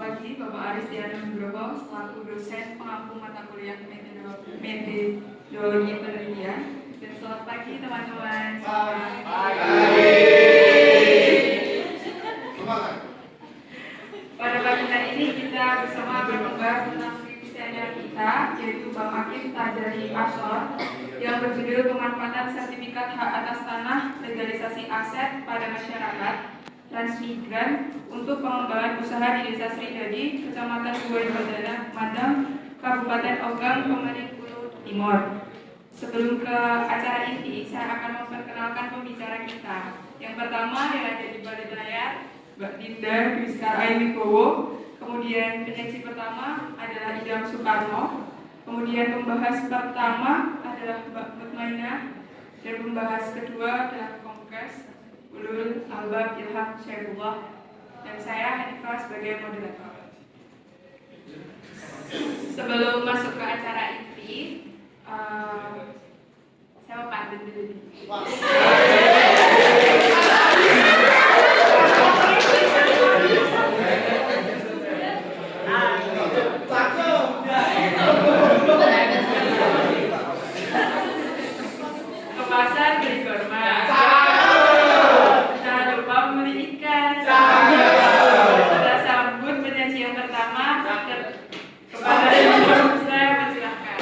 pagi Bapak Aris Diana Nugroho selaku dosen pengampu mata kuliah metodologi penelitian. Dan selamat pagi teman-teman. Pada pagi hari ini kita bersama akan membahas tentang skripsi senior kita, yaitu Bang Akif Tajari Asor, yang berjudul Pemanfaatan Sertifikat Hak Atas Tanah Legalisasi Aset pada Masyarakat Transmigran untuk Pengembangan Usaha di Desa Srihadi, Kecamatan Buai Madang, Kabupaten Ogan, Komering Ulu Timur. Sebelum ke acara inti, saya akan memperkenalkan pembicara kita. Yang pertama yang ada di balik layar, Mbak Dinda Dwi Wibowo. Kemudian penyaji pertama adalah Idam Soekarno. Kemudian pembahas pertama adalah Mbak Mutmainah. Dan pembahas kedua adalah Kongres Ulul Albab Ilham Syairullah. Dan saya Hanifah sebagai moderator. Sebelum masuk ke acara inti, saya mau pantun dulu. Ke pasar beli kurma. Jangan lupa membeli ikan. Kita sambut penyaji yang pertama. Kepada ibu saya persilahkan.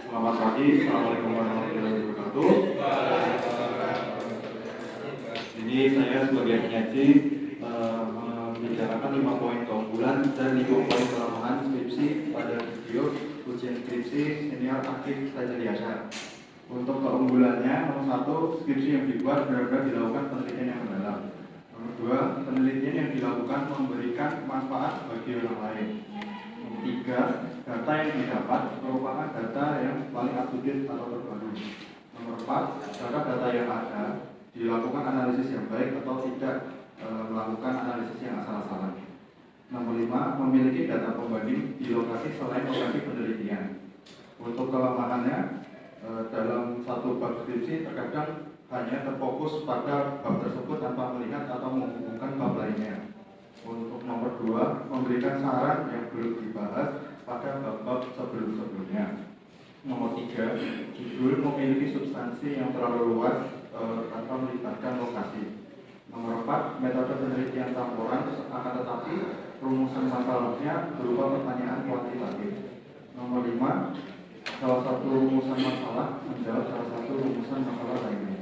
Selamat pagi, Assalamualaikum warahmatullahi wabarakatuh. Ini saya sebagai penyaji membicarakan 5 poin keunggulan dan 5 poin kelemahan skripsi pada video ujian skripsi senior Akif Tajari Asor. Untuk keunggulannya, nomor 1, skripsi yang dibuat benar-benar dilakukan penelitian yang mendalam. Nomor 2, penelitian yang dilakukan memberikan manfaat bagi orang lain. Nomor 3, data yang didapat merupakan data yang paling up-to-date atau terbaru. Nomor 4, data yang ada dilakukan analisis yang baik atau tidak melakukan analisis yang asal-asalan. Nomor 5, memiliki data pembanding di lokasi selain lokasi penelitian. Untuk kelemahannya, dalam satu bab skripsi terkadang hanya terfokus pada bab tersebut tanpa melihat atau menghubungkan bab lainnya. Untuk nomor 2, memberikan saran yang belum dibahas pada bab-bab sebelum-sebelumnya. Nomor 3, judul memiliki substansi yang terlalu luas tanpa melibatkan lokasi. Nomor 4, metode penelitian campuran, akan tetapi rumusan masalahnya berupa pertanyaan kuantitatif. Nomor 5, salah satu rumusan masalah menjawab salah satu rumusan masalah lainnya.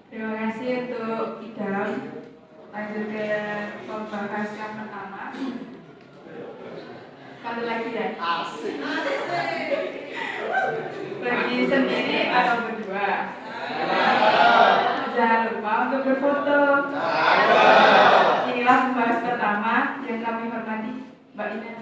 Terima kasih untuk Idam. Lanjut ke pembahas yang pertama. Kali lagi ya. Asik. Bagi sendiri atau berdua. Jangan lupa untuk berfoto. Inilah pembahas pertama yang kami hormati, Mbak Ina.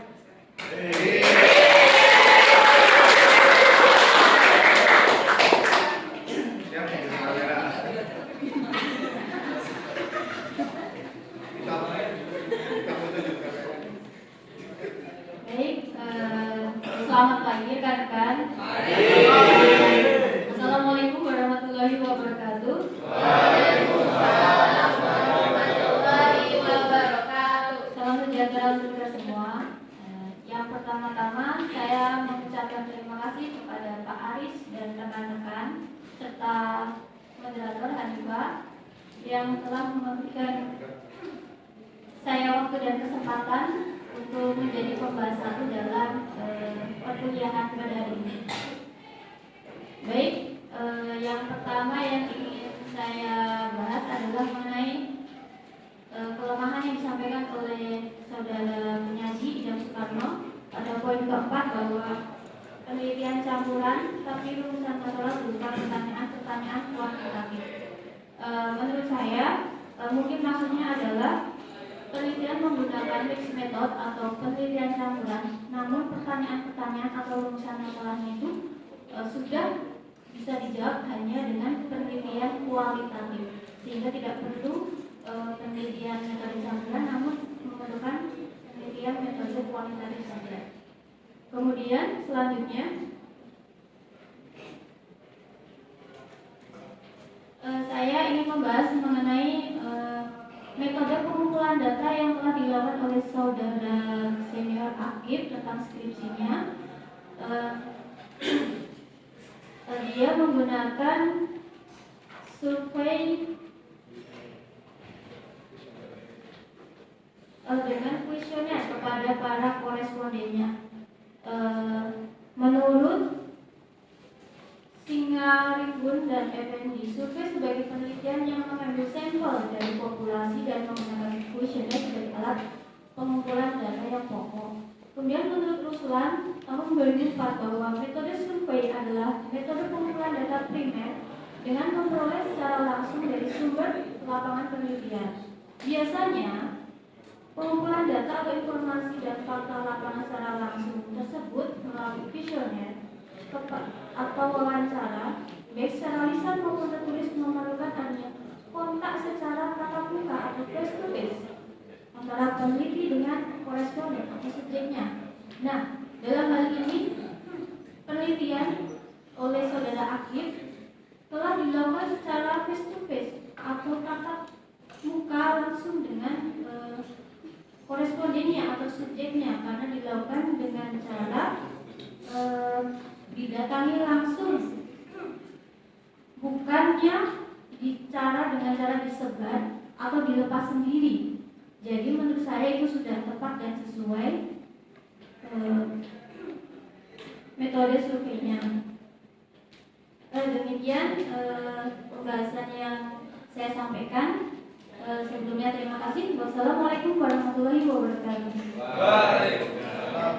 Selamat pagi rekan-rekan. Assalamualaikum warahmatullahi wabarakatuh. Waalaikumsalam warahmatullahi wabarakatuh. Salam sejahtera untuk kita semua. Yang pertama-tama saya mengucapkan terima kasih kepada Pak Aris dan rekan-rekan serta moderator Hanifah yang telah memberikan saya waktu dan kesempatan untuk menjadi pembahas satu dalam perkuliahan pada hari ini. Baik, yang pertama yang ingin saya bahas adalah mengenai kelemahan yang disampaikan oleh saudara penyaji Idam Soekarno pada poin keempat bahwa penelitian campuran tapi rumusan masalah berupa pertanyaan-pertanyaan kuantitatif. Menurut saya mungkin maksudnya adalah penelitian menggunakan mixed method atau penelitian campuran, namun pertanyaan-pertanyaan atau rumusan masalahnya itu sudah bisa dijawab hanya dengan penelitian kualitatif, sehingga tidak perlu penelitian metode campuran, namun memerlukan penelitian metode kualitatif saja. Kemudian selanjutnya saya ingin membahas mengenai metode pengumpulan data yang telah dilakukan oleh saudara senior Akif tentang skripsinya. Dia menggunakan survei dengan kuesioner kepada para korespondennya. Menurut Singarifun dan Effendi, survei sebagai penelitian yang mengambil sampel dari populasi dan menggunakan kuesioner sebagai alat pengumpulan data yang pokok. Kemudian menurut Ruslan tahun 2004 bahwa metode survei adalah metode pengumpulan data primer dengan memperoleh secara langsung dari sumber lapangan penelitian. Biasanya pengumpulan data atau informasi dan fakta lapangan secara langsung tersebut melalui kuesioner atau wawancara, baik secara lisan maupun tertulis, memerlukan adanya kontak secara tatap muka atau face to face antara peneliti dengan koresponden atau subjeknya. Nah, dalam hal ini penelitian oleh saudara Akif telah dilakukan secara face to face atau tatap muka langsung dengan korespondennya atau subjeknya, karena dilakukan dengan cara didatangi langsung, bukannya dengan cara disebar atau dilepas sendiri. Jadi menurut saya itu sudah tepat dan sesuai metode surveinya. Demikian pembahasan yang saya sampaikan. Sebelumnya terima kasih. Wassalamualaikum warahmatullahi wabarakatuh. Waalaikumsalam.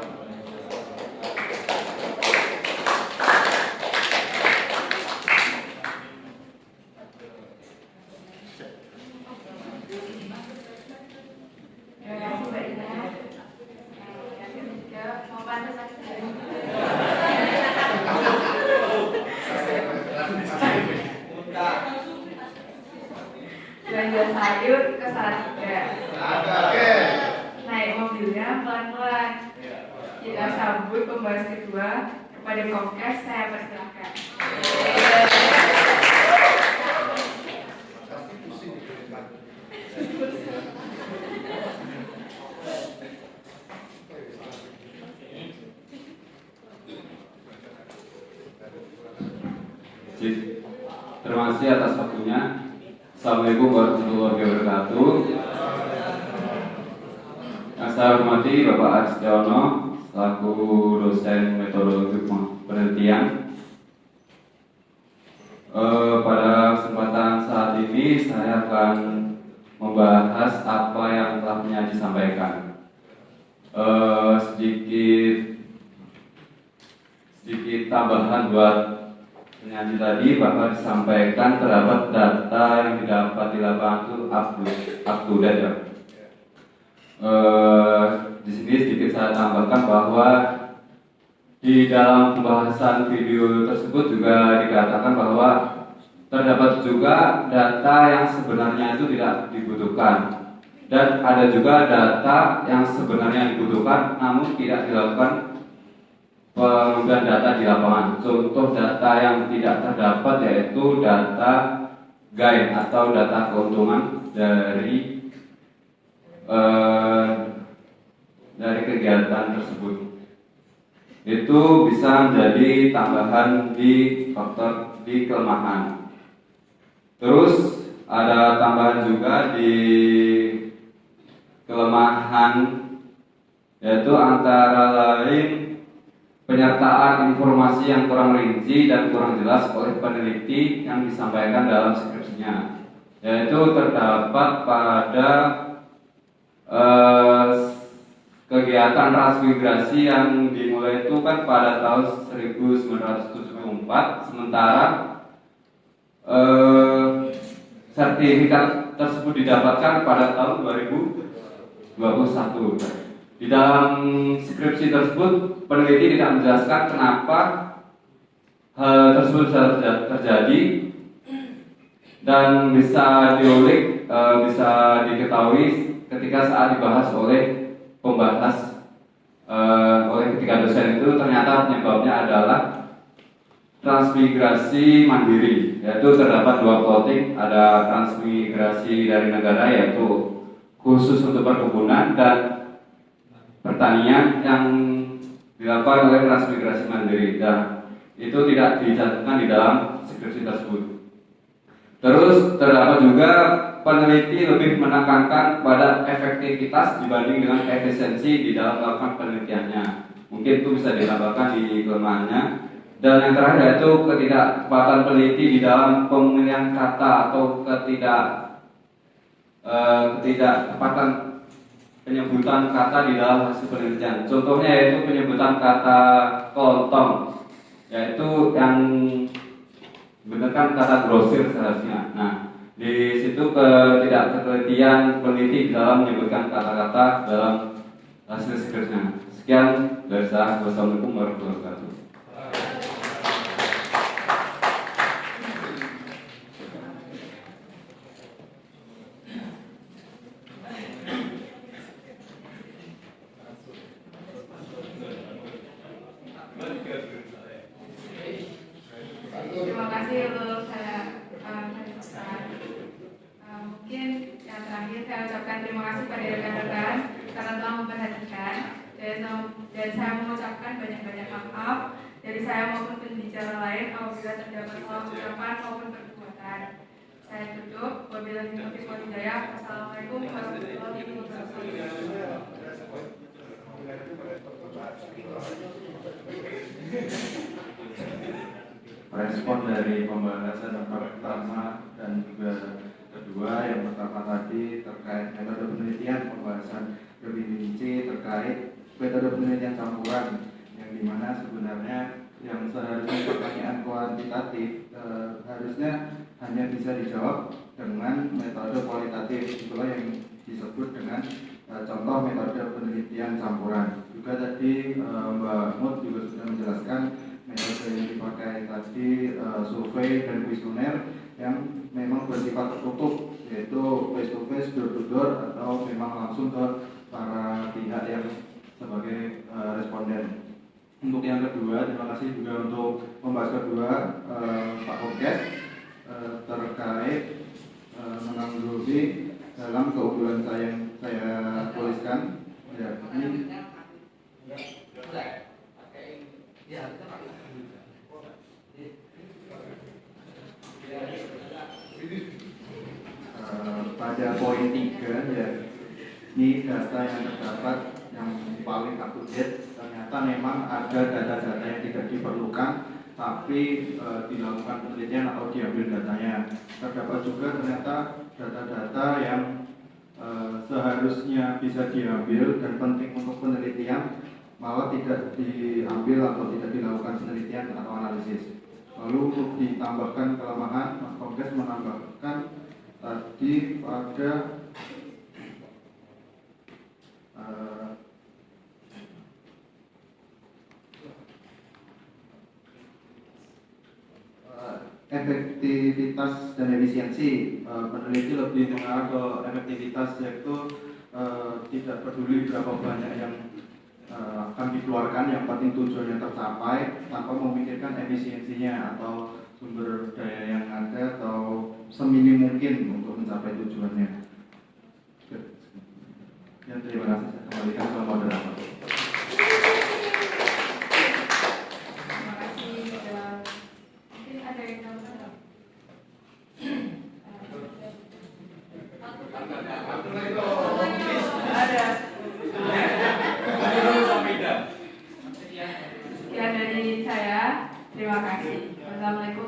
Terima kasih Mbak Ina. Yang ketiga, mau pantas belanja sayur ke Salatiga. Naik mobilnya pelan-pelan. Kita sambut pembahas kedua. Kepada Komkes saya persilahkan. Terima kasih atas waktunya. Assalamualaikum warahmatullahi wabarakatuh. Yang saya hormati Bapak Aris Setiawono selaku dosen metodologi penelitian. Pada kesempatan saat ini saya akan membahas apa yang telah disampaikan. Sedikit tambahan buat penyanyi tadi, bahwa disampaikan terdapat data yang didapat di lapangan itu up to date ya. Di sini sedikit saya tambahkan bahwa di dalam pembahasan video tersebut juga dikatakan bahwa terdapat juga data yang sebenarnya itu tidak dibutuhkan, dan ada juga data yang sebenarnya dibutuhkan namun tidak dilakukan pengundian data di lapangan. Contoh data yang tidak terdapat yaitu data gain atau data keuntungan dari kegiatan tersebut. Itu bisa menjadi tambahan di faktor di kelemahan. Terus ada tambahan juga di kelemahan, yaitu antara lain penyertaan informasi yang kurang rinci dan kurang jelas oleh peneliti yang disampaikan dalam skripsinya, yaitu terdapat pada kegiatan transmigrasi yang dimulai itu kan pada tahun 1974, sementara sertifikat tersebut didapatkan pada tahun 2021. Di dalam skripsi tersebut peneliti tidak menjelaskan kenapa hal tersebut bisa terjadi dan bisa diulik, bisa diketahui ketika saat dibahas oleh pembahas, oleh ketiga dosen itu ternyata penyebabnya adalah transmigrasi mandiri, yaitu terdapat dua plotting, ada transmigrasi dari negara yaitu khusus untuk perkebunan dan pertanian yang dilakukan oleh transmigrasi mandiri, dan itu tidak dicantumkan di dalam skripsi tersebut. Terus terdapat juga peneliti lebih menekankan pada efektivitas dibanding dengan efisiensi di dalam melakukan penelitiannya. Mungkin itu bisa dilambangkan di kelemahannya. Dan yang terakhir yaitu ketidaktepatan peneliti di dalam pemilihan kata atau ketidaktepatan penyebutan kata di dalam hasil penelitian. Contohnya yaitu penyebutan kata kelontong, yaitu yang benar kan kata grosir seharusnya. Nah, di situ ketidaktelitian peneliti di dalam menyebutkan kata-kata dalam hasil skripsinya. Sekian dari saya. Wassalamualaikum warahmatullahi wabarakatuh. Terima kasih untuk saya mungkin yang terakhir saya ucapkan terima kasih pada rekan-rekan karena telah memperhatikan, dan saya mengucapkan banyak-banyak maaf dari saya maupun pembicara lain apabila terdapat salah ucapan maupun perbuatan. Saya tutup. Wabillahi taufiq wal hidayah. Wassalamualaikum warahmatullahi wabarakatuh. Respon dari pembahasan yang pertama dan juga kedua. Yang pertama tadi terkait metode penelitian, pembahasan lebih rinci terkait metode penelitian campuran, yang dimana sebenarnya yang seharusnya pertanyaan kuantitatif harusnya hanya bisa dijawab dengan metode kualitatif. Itulah yang disebut dengan contoh metode penelitian campuran. Juga tadi Mbak Mut juga sudah menjelaskan metode yang dipakai tadi survei dan kuesioner yang memang bersifat tertutup, yaitu face to face, door to door, atau memang langsung ke para pihak yang sebagai responden. Untuk yang kedua, terima kasih juga untuk pembahas kedua Pak Kokes terkait menanggapi dalam keunggulan saya yang saya tuliskan. Ya, ini pada poin 3 ya, ini data yang terdapat yang paling up to date. Ternyata memang ada data-data yang tidak diperlukan tapi dilakukan penelitian atau diambil datanya. Terdapat juga ternyata data-data yang seharusnya bisa diambil dan penting untuk penelitian malah tidak diambil atau tidak dilakukan penelitian atau analisis. Lalu untuk ditambahkan kelemahan, Mas Kokes menambahkan tadi pada efektivitas dan efisiensi. Peneliti lebih mengarah ke efektivitas, yaitu tidak peduli berapa banyak yang akan dikeluarkan, yang penting tujuannya tercapai tanpa memikirkan efisiensinya atau sumber daya yang ada atau seminim mungkin untuk mencapai tujuannya. Ya, terima kasih. Saya kembalikan ke moderator. Terima kasih. Mungkin ada yang tahu. Ada. Sekian dari saya. Terima kasih. Wassalamualaikum